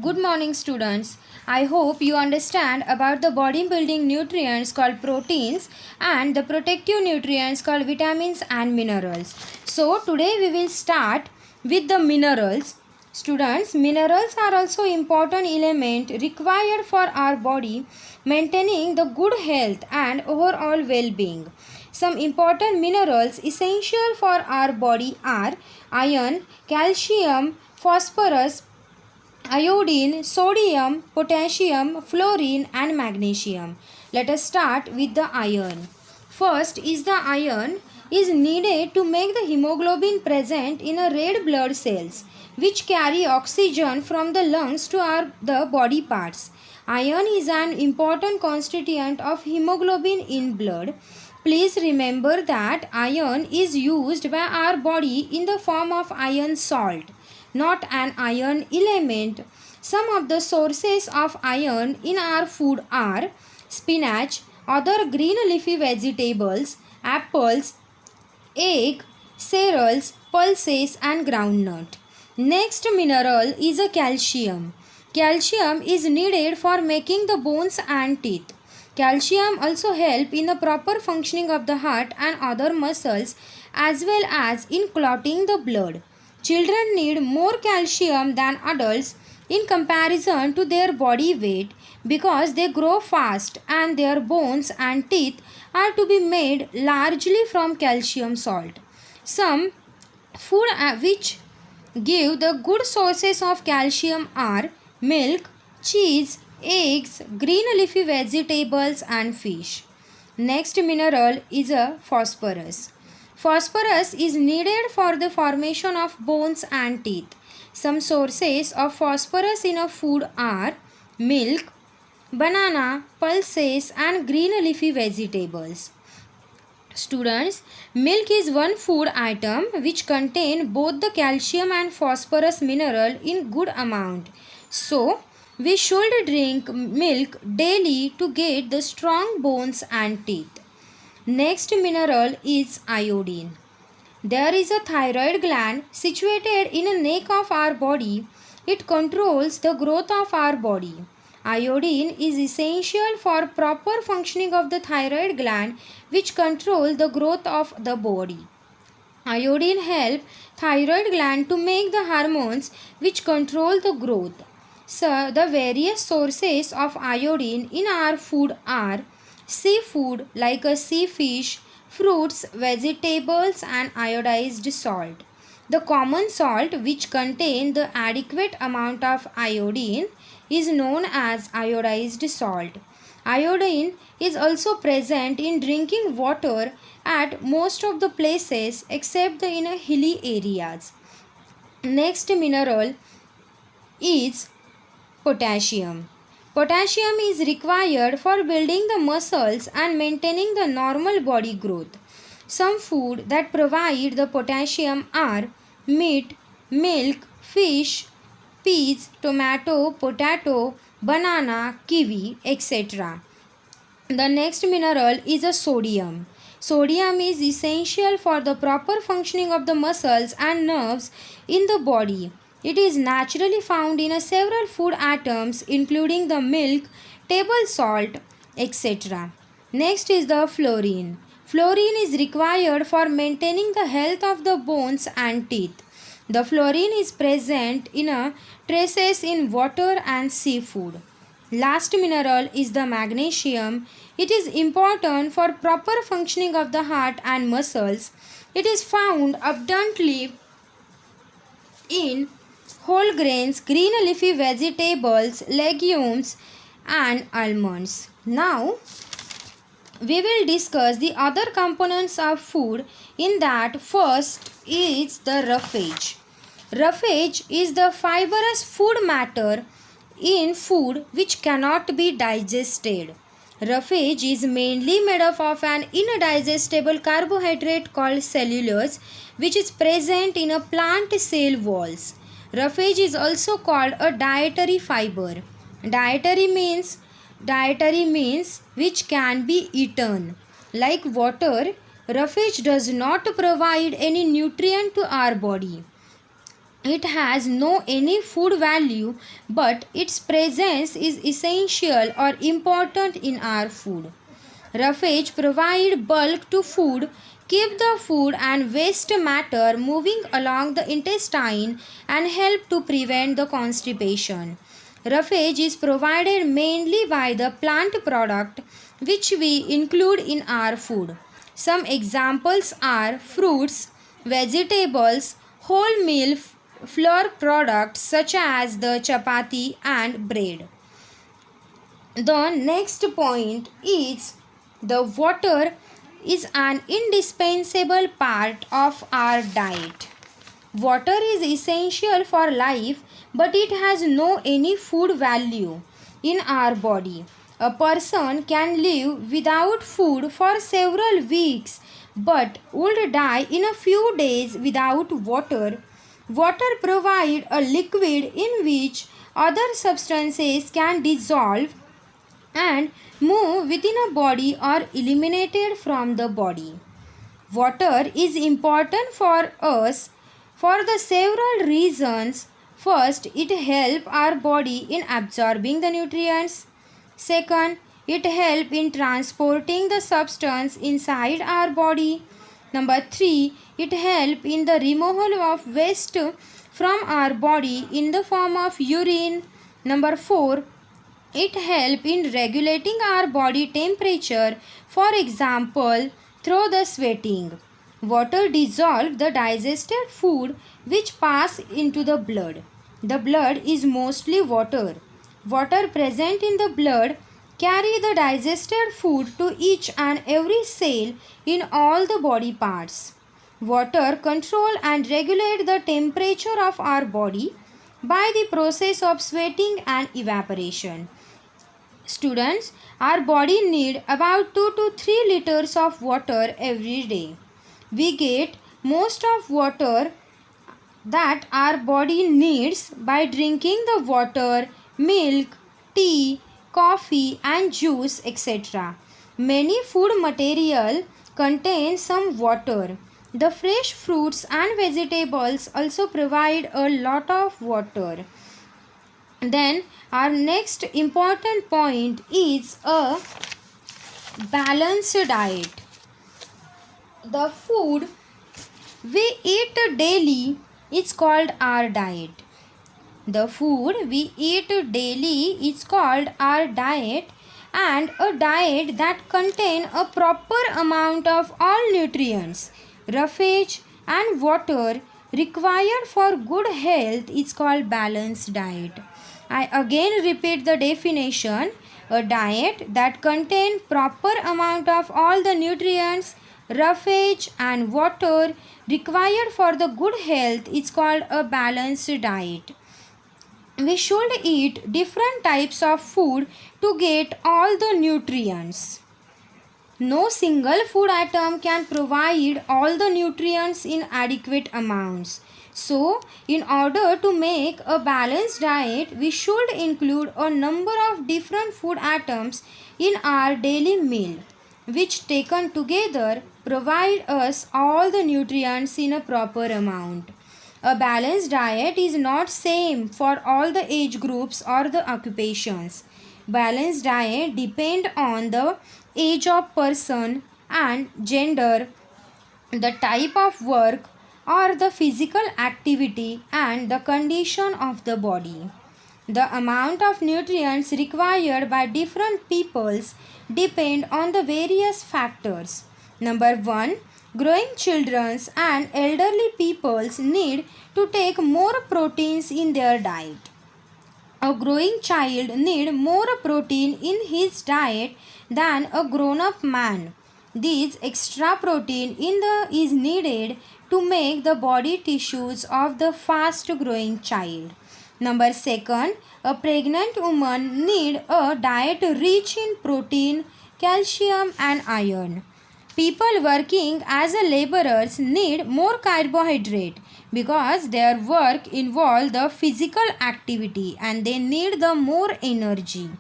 Good morning, students. I hope you understand about the bodybuilding nutrients called proteins and the protective nutrients called vitamins and minerals. So, today we will start with the minerals. Students, minerals are also important element required for our body maintaining the good health and overall well-being. Some important minerals essential for our body are iron, calcium, phosphorus, iodine, sodium, potassium, fluorine and magnesium. Let us start with the iron. First is the iron is needed to make the hemoglobin present in a red blood cells which carry oxygen from the lungs to the body parts. Iron is an important constituent of hemoglobin in blood. Please remember that iron is used by our body in the form of iron salt, not an iron element. Some of the sources of iron in our food are spinach, other green leafy vegetables, apples, egg, cereals, pulses and groundnut. Next mineral is a calcium. Calcium is needed for making the bones and teeth. Calcium also help in the proper functioning of the heart and other muscles as well as in clotting the blood. Children need more calcium than adults in comparison to their body weight because they grow fast and their bones and teeth are to be made largely from calcium salt. Some food which give the good sources of calcium are milk, cheese, eggs, green leafy vegetables and fish. Next mineral is a phosphorus. Phosphorus is needed for the formation of bones and teeth. Some sources of phosphorus in a food are milk, banana, pulses and green leafy vegetables. Students, milk is one food item which contain both the calcium and phosphorus mineral in good amount. So, we should drink milk daily to get the strong bones and teeth. Next mineral is iodine. There is a thyroid gland situated in the neck of our body. It controls the growth of our body. Iodine is essential for proper functioning of the thyroid gland which control the growth of the body. Iodine helps thyroid gland to make the hormones which control the growth. So, the various sources of iodine in our food are seafood like a sea fish, fruits, vegetables and iodized salt. The common salt which contain the adequate amount of iodine is known as iodized salt. Iodine is also present in drinking water at most of the places except in hilly areas. Next mineral is potassium. Potassium is required for building the muscles and maintaining the normal body growth. Some food that provide the potassium are meat, milk, fish, peas, tomato, potato, banana, kiwi, etc. The next mineral is a sodium. Sodium is essential for the proper functioning of the muscles and nerves in the body. It is naturally found in several food items including the milk, table salt, etc. Next is the fluorine. Fluorine is required for maintaining the health of the bones and teeth. The fluorine is present in traces in water and seafood. Last mineral is the magnesium. It is important for proper functioning of the heart and muscles. It is found abundantly in whole grains, green leafy vegetables, legumes and almonds. Now, we will discuss the other components of food. In that, first is the roughage. Roughage is the fibrous food matter in food which cannot be digested. Roughage is mainly made up of an indigestible carbohydrate called cellulose which is present in a plant cell walls. Roughage is also called a dietary fiber. Dietary means which can be eaten. Like water, roughage does not provide any nutrient to our body. It has no any food value, but its presence is essential or important in our food. Roughage provide bulk to food, keep the food and waste matter moving along the intestine and help to prevent the constipation. Roughage is provided mainly by the plant product which we include in our food. Some examples are fruits, vegetables, wholemeal flour products such as the chapati and bread. The next point is the water is an indispensable part of our diet. Water is essential for life, but it has no any food value in our body. A person can live without food for several weeks but would die in a few days without water. Water provides a liquid in which other substances can dissolve and move within a body or eliminated from the body. Water is important for us for the several reasons. First, it helps our body in absorbing the nutrients. Second, it helps in transporting the substance inside our body. Number 3, it helps in the removal of waste from our body in the form of urine. Number 4, it helps in regulating our body temperature, for example, through the sweating. Water dissolves the digested food which pass into the blood. The blood is mostly water. Water present in the blood carry the digested food to each and every cell in all the body parts. Water control and regulate the temperature of our body by the process of sweating and evaporation. Students, our body need about 2 to 3 liters of water every day. We get most of water that our body needs by drinking the water, milk, tea, coffee and juice, etc. Many food material contain some water. The fresh fruits and vegetables also provide a lot of water. Then our next important point is a balanced diet. The food we eat daily is called our diet. The food we eat daily is called our diet, and a diet that contains a proper amount of all nutrients, roughage and water required for good health is called balanced diet. I again repeat the definition. A diet that contains proper amount of all the nutrients, roughage and water required for the good health is called a balanced diet. We should eat different types of food to get all the nutrients. No single food item can provide all the nutrients in adequate amounts. So, in order to make a balanced diet, we should include a number of different food items in our daily meal, which taken together provide us all the nutrients in a proper amount. A balanced diet is not same for all the age groups or the occupations. Balanced diet depend on the age of person and gender, the type of work or the physical activity and the condition of the body. The amount of nutrients required by different peoples depend on the various factors. Number 1, growing children and elderly peoples need to take more proteins in their diet. A growing child needs more protein in his diet than a grown-up man. This extra protein is needed to make the body tissues of the fast-growing child. Number 2, a pregnant woman needs a diet rich in protein, calcium and iron. People working as a laborers need more carbohydrate because their work involves the physical activity and they need the more energy.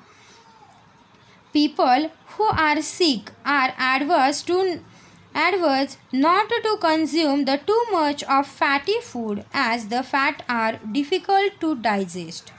People who are sick are advised Adverts not to consume the too much of fatty food as the fat are difficult to digest.